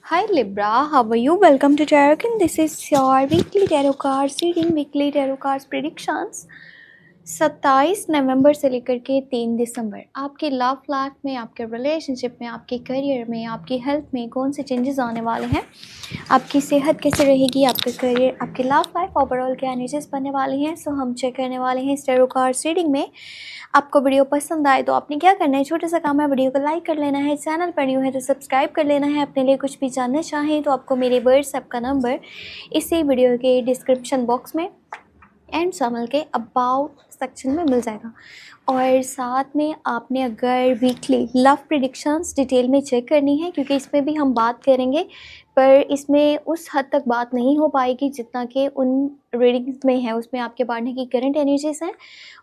Hi Libra, how are you? Welcome to Tarot and this is your weekly tarot cards reading, weekly tarot cards predictions। 27 नवंबर से लेकर के 3 दिसंबर आपके love life में, आपके relationship में, आपके करियर में, आपकी हेल्थ में कौन से चेंजेस आने वाले हैं, आपकी सेहत कैसे रहेगी, आपका करियर, आपकी लव लाइफ ओवरऑल क्या एनर्जीज बनने वाली हैं। सो हम चेक करने वाले हैं इस टैरो कार्ड्स रीडिंग में। आपको वीडियो पसंद आए तो आपने क्या करना है, छोटा सा काम है, वीडियो को लाइक कर लेना है, चैनल पर न्यू है तो सब्सक्राइब कर लेना है। अपने लिए कुछ भी जानना चाहें तो आपको मेरे व्हाट्सएप का नंबर इसी वीडियो के डिस्क्रिप्शन बॉक्स में एंड चैनल के अबाउट सेक्शन में मिल जाएगा। और साथ में आपने अगर वीकली लव प्रेडिक्शंस डिटेल में चेक करनी है, क्योंकि इसमें भी हम बात करेंगे पर इसमें उस हद तक बात नहीं हो पाएगी जितना कि उन रीडिंग्स में है। उसमें आपके पार्टनर की करंट एनर्जीज हैं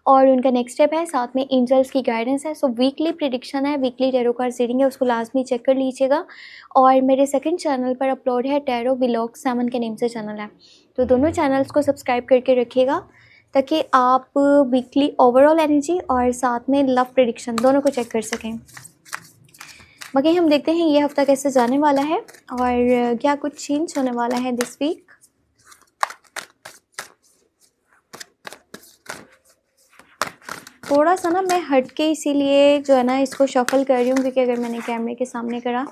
और उनका नेक्स्ट स्टेप है, साथ में एंजल्स की गाइडेंस है। सो वीकली प्रेडिक्शन है, वीकली टैरो कार्ड्स रीडिंग है, उसको लाजमी चेक कर लीजिएगा। और मेरे सेकंड चैनल पर अपलोड है, टैरो व्लॉग 7 के नेम से चैनल है, तो दोनों चैनल्स को सब्सक्राइब करके रखिएगा ताकि आप वीकली ओवरऑल एनर्जी और साथ में लव प्रेडिक्शन दोनों को चेक कर सकें। बाकी हम देखते हैं ये हफ्ता कैसे जाने वाला है और क्या कुछ चेंज होने वाला है दिस वीक। थोड़ा सा ना मैं हट के इसीलिए जो है ना इसको शफल कर रही हूँ, क्योंकि अगर मैंने कैमरे के सामने करा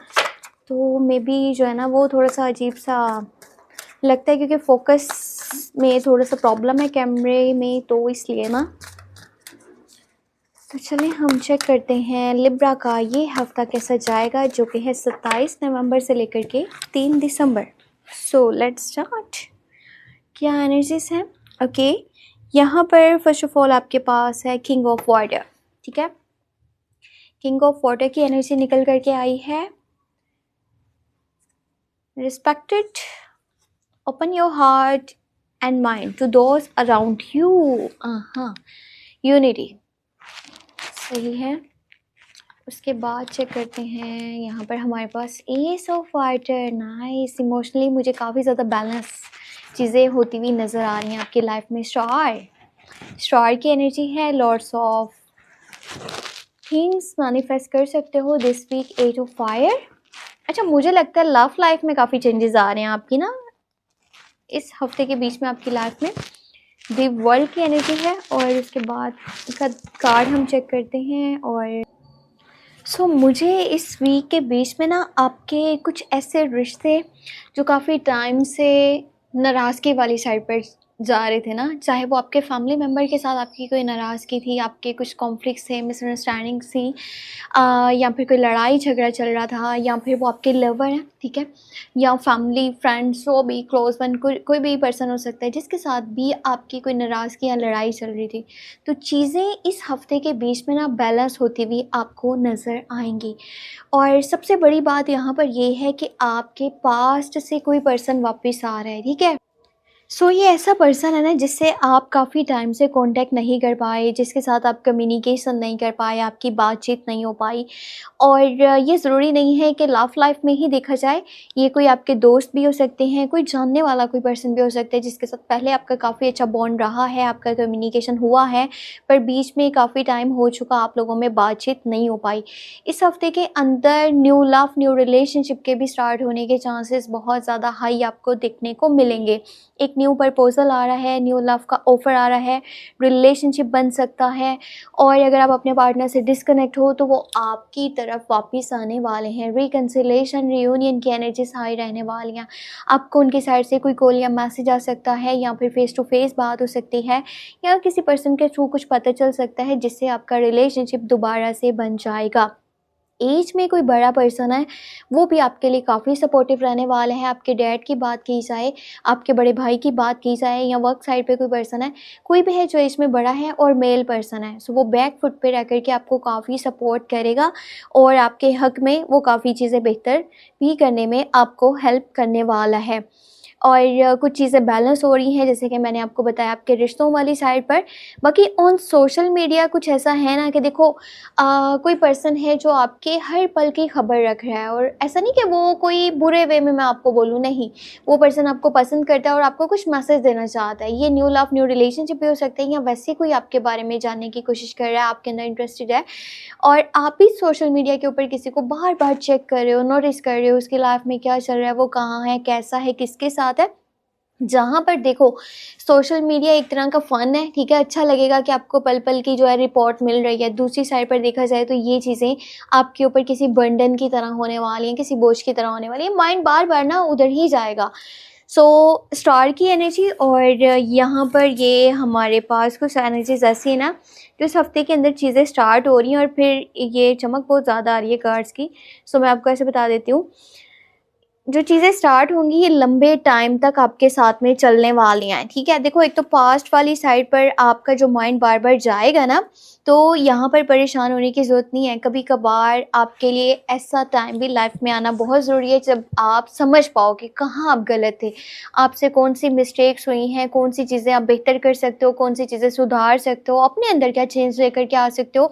तो मे बी जो है ना वो थोड़ा सा अजीब सा लगता है, क्योंकि फोकस में थोड़ा सा प्रॉब्लम है कैमरे में, तो इसलिए ना। तो चलिए हम चेक करते हैं लिब्रा का ये हफ्ता कैसा जाएगा, जो कि है 27 नवंबर से लेकर के 3 दिसंबर। So let's start. क्या एनर्जीज हैं? ओके, यहाँ पर फर्स्ट ऑफ ऑल आपके पास है किंग ऑफ वाटर। ठीक है, किंग ऑफ वाटर की एनर्जी निकल करके आई है। Respected, open your heart and mind to those around you. Unity सही है। उसके बाद चेक करते हैं, यहाँ पर हमारे पास ace of water. Nice, emotionally मुझे काफ़ी ज़्यादा बैलेंस चीज़ें होती हुई नज़र आ रही हैं आपकी लाइफ में। स्टार की एनर्जी है। लॉर्ड्स ऑफ थिंग्स मैनिफेस्ट कर सकते हो दिस वीक। 8 of fire. अच्छा, मुझे लगता है लव लाइफ में काफ़ी चेंजेस आ रहे हैं आपकी ना इस हफ्ते के बीच में आपकी लाइफ में। द वर्ल्ड की एनर्जी है और उसके बाद का कार्ड हम चेक करते हैं। और मुझे इस वीक के बीच में ना आपके कुछ ऐसे रिश्ते जो काफ़ी टाइम से नाराज़गी वाली साइड पर जा रहे थे ना, चाहे वो आपके फैमिली मेम्बर के साथ आपकी कोई नाराज़गी थी, आपके कुछ कॉन्फ्लिक्ट्स थे, मिसअंडरस्टैंडिंग थी, या फिर कोई लड़ाई झगड़ा चल रहा था, या फिर वो आपके लवर हैं, ठीक है, या फैमिली फ्रेंड्स, वो भी क्लोज वन, कोई भी पर्सन हो सकता है जिसके साथ भी आपकी कोई नाराज़गी या लड़ाई चल रही थी। तो चीज़ें इस हफ्ते के बीच में ना बैलेंस होती हुई आपको नज़र आएंगी। और सबसे बड़ी बात यहाँ पर ये है कि आपके पास्ट से कोई पर्सन वापस आ रहा है। ठीक है, ये ऐसा पर्सन है ना जिससे आप काफ़ी टाइम से कांटेक्ट नहीं कर पाए, जिसके साथ आप कम्युनिकेशन नहीं कर पाए, आपकी बातचीत नहीं हो पाई। और ये ज़रूरी नहीं है कि लव लाइफ में ही देखा जाए, ये कोई आपके दोस्त भी हो सकते हैं, कोई जानने वाला कोई पर्सन भी हो सकता है जिसके साथ पहले आपका काफ़ी अच्छा बॉन्ड रहा है, आपका कम्युनिकेशन हुआ है, पर बीच में काफ़ी टाइम हो चुका, आप लोगों में बातचीत नहीं हो पाई। इस हफ्ते के अंदर न्यू लव, न्यू रिलेशनशिप के भी स्टार्ट होने के चांसेस बहुत ज़्यादा हाई आपको देखने को मिलेंगे। एक न्यू प्रपोजल आ रहा है, न्यू लव का ऑफर आ रहा है, रिलेशनशिप बन सकता है। और अगर आप अपने पार्टनर से डिस्कनेक्ट हो तो वो आपकी तरफ वापस आने वाले हैं। रिकन्सिलेशन, रियूनियन की एनर्जीज हाई रहने वाली हैं। आपको उनकी साइड से कोई कॉल या मैसेज आ सकता है, या फिर फेस टू फेस बात हो सकती है, या किसी पर्सन के थ्रू कुछ पता चल सकता है जिससे आपका रिलेशनशिप दोबारा से बन जाएगा। एज में कोई बड़ा पर्सन है, वो भी आपके लिए काफ़ी सपोर्टिव रहने वाला है। आपके डैड की बात की जाए, आपके बड़े भाई की बात की जाए, या वर्क साइड पे कोई पर्सन है, कोई भी है जो एज में बड़ा है और मेल पर्सन है, वो बैक फुट पे रह कर के आपको काफ़ी सपोर्ट करेगा और आपके हक में वो काफ़ी चीज़ें बेहतर भी करने में आपको हेल्प करने वाला है। और कुछ चीज़ें बैलेंस हो रही हैं, जैसे कि मैंने आपको बताया आपके रिश्तों वाली साइड पर। बाकी ऑन सोशल मीडिया कुछ ऐसा है ना कि देखो कोई पर्सन है जो आपके हर पल की खबर रख रहा है, और ऐसा नहीं कि वो कोई बुरे वे में मैं आपको बोलूँ, नहीं, वो पर्सन आपको पसंद करता है और आपको कुछ मैसेज देना चाहता है। ये न्यू लव, न्यू रिलेशनशिप भी हो सकता है, या वैसे कोई आपके बारे में जानने की कोशिश कर रहा है, आपके अंदर इंटरेस्टेड है, और आप भी सोशल मीडिया के ऊपर किसी को बार बार चेक कर रहे हो, नोटिस कर रहे हो उसकी लाइफ में क्या चल रहा है, वो कहाँ है, कैसा है, किसके साथ है। जहाँ पर देखो सोशल मीडिया एक तरह का फ़न है, ठीक है, अच्छा लगेगा कि आपको पल पल की जो है रिपोर्ट मिल रही है। दूसरी साइड पर देखा जाए तो ये चीज़ें आपके ऊपर किसी बर्डन की तरह होने वाली हैं, किसी बोझ की तरह होने वाली है, माइंड बार बार ना उधर ही जाएगा। सो स्टार की एनर्जी, और यहाँ पर ये हमारे पास कुछ एनर्जीज ऐसी है ना जो इस हफ्ते के अंदर चीज़ें स्टार्ट हो रही हैं, और फिर ये चमक बहुत ज़्यादा आ रही है कार्ड्स की। सो मैं आपको ऐसे बता देती हूँ, जो चीज़ें स्टार्ट होंगी ये लंबे टाइम तक आपके साथ में चलने वाली हैं, ठीक है। देखो एक तो पास्ट वाली साइड पर आपका जो माइंड बार बार जाएगा ना, तो यहाँ पर परेशान होने की ज़रूरत नहीं है। कभी कभार आपके लिए ऐसा टाइम भी लाइफ में आना बहुत ज़रूरी है जब आप समझ पाओ कि कहाँ आप गलत थे, आपसे कौन सी मिस्टेक्स हुई हैं, कौन सी चीज़ें आप बेहतर कर सकते हो, कौन सी चीज़ें सुधार सकते हो, अपने अंदर क्या चेंज लेकर के आ सकते हो,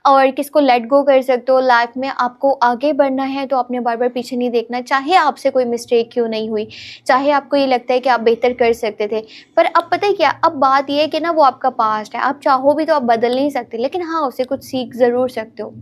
और किसको लेट गो कर सकते हो। लाइफ में आपको आगे बढ़ना है तो आपने बार बार पीछे नहीं देखना, चाहे आपसे कोई मिस्टेक क्यों नहीं हुई, चाहे आपको ये लगता है कि आप बेहतर कर सकते थे। पर अब पता है क्या, अब बात ये है कि ना वो आपका पास्ट है, आप चाहो भी तो आप बदल नहीं सकते, लेकिन हाँ उससे कुछ सीख ज़रूर सकते हो।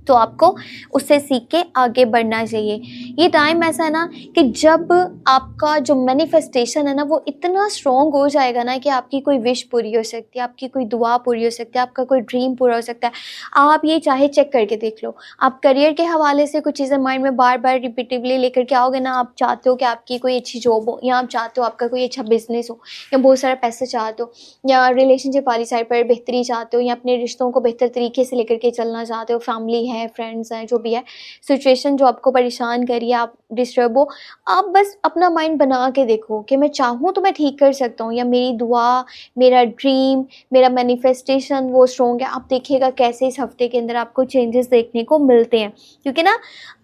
तो आपको उससे सीख के आगे बढ़ना चाहिए। ये टाइम ऐसा है ना कि जब आपका जो मैनिफेस्टेशन है ना वो इतना स्ट्रॉन्ग हो जाएगा ना कि आपकी कोई विश पूरी हो सकती है, आपकी कोई दुआ पूरी हो सकती है, आपका कोई ड्रीम पूरा हो सकता है। आप ये चाहे चेक करके देख लो, आप करियर के हवाले से कुछ चीज़ें माइंड में बार बार रिपीटिवली लेकर के आओगे ना, आप चाहते हो कि आपकी कोई अच्छी जॉब हो, या आप चाहते हो आपका कोई अच्छा बिजनेस हो, या बहुत सारा पैसा चाहते हो, या रिलेशनशिप वाली साइड पर बेहतरी चाहते हो, या अपने रिश्तों को बेहतर तरीके से लेकर के चलना चाहते हो, फैमिली है, फ्रेंड्स हैं, जो भी है, सिचुएशन जो आपको परेशान कर रही है, आप डिस्टर्ब हो, आप बस अपना माइंड बना के देखो कि मैं चाहूँ तो मैं ठीक कर सकता हूँ, या मेरी दुआ, मेरा ड्रीम, मेरा मैनिफेस्टेशन वो स्ट्रॉन्ग है। आप देखिएगा कैसे इस हफ्ते के अंदर आपको चेंजेस देखने को मिलते हैं, क्योंकि ना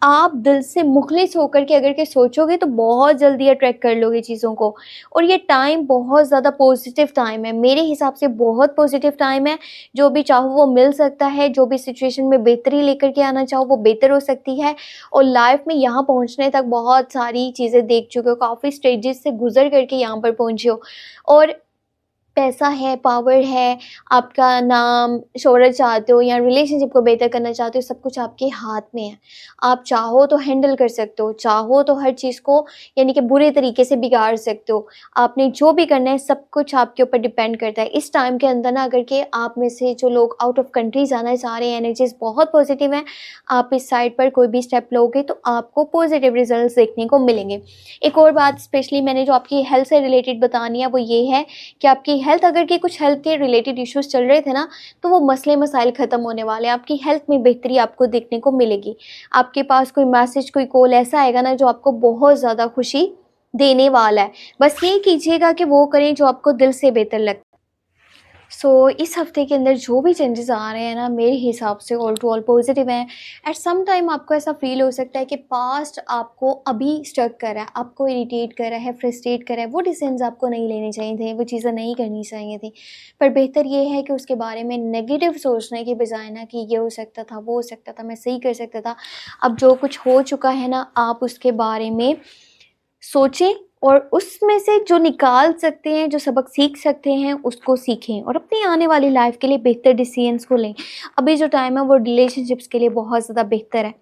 आप दिल से मुखलिस होकर के अगर के सोचोगे तो बहुत जल्दी अट्रैक्ट कर लोगे चीज़ों को। और ये टाइम बहुत ज़्यादा पॉजिटिव टाइम है, मेरे हिसाब से बहुत पॉजिटिव टाइम है। जो भी चाहो वो मिल सकता है, जो भी सिचुएशन में बेहतरी लेकर के आना चाहो वो बेहतर हो सकती है। और लाइफ में यहाँ पहुँचने तक बहुत सारी चीज़ें देख चुके हो, काफ़ी स्टेजेस से गुजर करके यहाँ पर पहुँचे हो, और पैसा है, पावर है, आपका नाम, शोहरत चाहते हो, या रिलेशनशिप को बेहतर करना चाहते हो, सब कुछ आपके हाथ में है। आप चाहो तो हैंडल कर सकते हो, चाहो तो हर चीज़ को यानी कि बुरे तरीके से बिगाड़ सकते हो। आपने जो भी करना है सब कुछ आपके ऊपर डिपेंड करता है। इस टाइम के अंदर ना अगर के आप में से जो लोग आउट ऑफ कंट्री जाना चाह रहे हैं, एनर्जीज़ बहुत पॉजिटिव हैं। आप इस साइड पर कोई भी स्टेप लोगे तो आपको पॉजिटिव रिजल्ट्स देखने को मिलेंगे। एक और बात स्पेशली मैंने जो आपकी हेल्थ से रिलेटेड बतानी है वो ये है कि आपकी हेल्थ, अगर कि कुछ हेल्थ के रिलेटेड इश्यूज़ चल रहे थे ना, तो वो मसले मसाइल ख़त्म होने वाले हैं। आपकी हेल्थ में बेहतरी आपको देखने को मिलेगी। आपके पास कोई मैसेज, कोई कॉल ऐसा आएगा ना जो आपको बहुत ज़्यादा खुशी देने वाला है। बस ये कीजिएगा कि वो करें जो आपको दिल से बेहतर लगता है। इस हफ्ते के अंदर जो भी चेंजेस आ रहे हैं ना, मेरे हिसाब से ऑल टू ऑल पॉजिटिव हैं। एट सम टाइम आपको ऐसा फील हो सकता है कि पास्ट आपको अभी स्टक कर रहा है, आपको इरिटेट कर रहा है, फ्रस्ट्रेट कर रहा है, वो डिसीजंस आपको नहीं लेने चाहिए थे, वो चीज़ें नहीं करनी चाहिए थी। पर बेहतर ये है कि उसके बारे में नेगेटिव सोचने के बजाय ना कि ये हो सकता था, वो हो सकता था, मैं सही कर सकता था। अब जो कुछ हो चुका है ना, आप उसके बारे में सोचें, और उसमें से जो निकाल सकते हैं, जो सबक सीख सकते हैं उसको सीखें, और अपनी आने वाली लाइफ के लिए बेहतर डिसीजंस को लें। अभी जो टाइम है वो रिलेशनशिप्स के लिए बहुत ज़्यादा बेहतर है,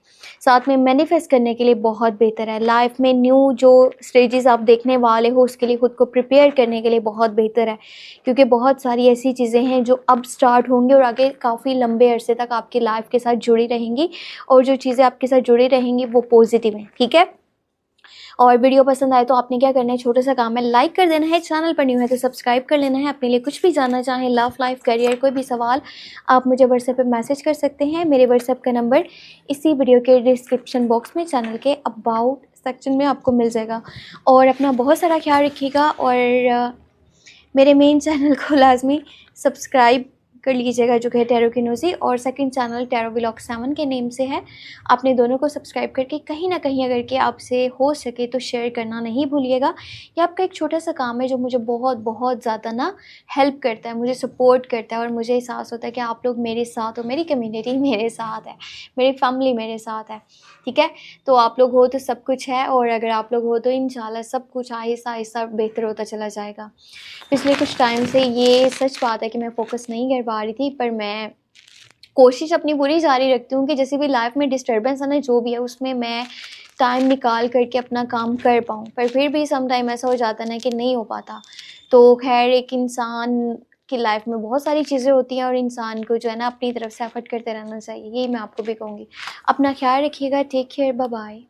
साथ में मैनिफेस्ट करने के लिए बहुत बेहतर है। लाइफ में न्यू जो स्टेजेस आप देखने वाले हो उसके लिए खुद को प्रिपेयर करने के लिए बहुत बेहतर है, क्योंकि बहुत सारी ऐसी चीज़ें हैं जो अब स्टार्ट होंगी और आगे काफ़ी लंबे अरसे तक आपकी लाइफ के साथ जुड़ी रहेंगी, और जो चीज़ें आपके साथ जुड़ी रहेंगी वो पॉजिटिव हैं, ठीक है। और वीडियो पसंद आए तो आपने क्या करना है, छोटा सा काम है, लाइक कर देना है, चैनल पर न्यू है तो सब्सक्राइब कर लेना है। अपने लिए कुछ भी जानना चाहें, लव लाइफ करियर कोई भी सवाल, आप मुझे व्हाट्सएप पे मैसेज कर सकते हैं। मेरे व्हाट्सएप का नंबर इसी वीडियो के डिस्क्रिप्शन बॉक्स में चैनल के अबाउट सेक्शन में आपको मिल जाएगा। और अपना बहुत सारा ख्याल रखिएगा, और मेरे मेन चैनल को लाजमी सब्सक्राइब कर लीजिएगा, जो कि है टैरो की नोज़ी, और सेकंड चैनल टैरो व्लॉग 7 के नेम से है। आपने दोनों को सब्सक्राइब करके कहीं न कहीं अगर कि आपसे हो सके तो शेयर करना नहीं भूलिएगा। ये आपका एक छोटा-सा काम है जो मुझे बहुत ज़्यादा ना हेल्प करता है, मुझे सपोर्ट करता है और मुझे एहसास होता है कि आप लोग मेरे साथ हो, मेरी कम्युनिटी मेरे साथ है, मेरी फैमिली मेरे साथ है, ठीक है? तो आप लोग हो तो सब कुछ है, और अगर आप लोग हो तो इंशाल्लाह सब कुछ आहिस्ता-आहिस्ता बेहतर होता चला जाएगा। पिछले कुछ टाइम से ये सच बात है कि मैं फ़ोकस नहीं कर पा रही थी, पर मैं कोशिश अपनी पूरी जारी रखती हूँ कि जैसे भी लाइफ़ में डिस्टर्बेंस है ना, जो भी है उसमें मैं टाइम निकाल कर के अपना काम कर पाऊँ। पर फिर भी सम टाइम ऐसा हो जाता है ना कि नहीं हो पाता। तो ख़ैर, एक इंसान की लाइफ़ में बहुत सारी चीज़ें होती हैं और इंसान को जो है ना अपनी तरफ से एफ़र्ट करते रहना चाहिए। यही मैं आपको भी कहूँगी। अपना ख़्याल रखिएगा। Take care. Bye bye.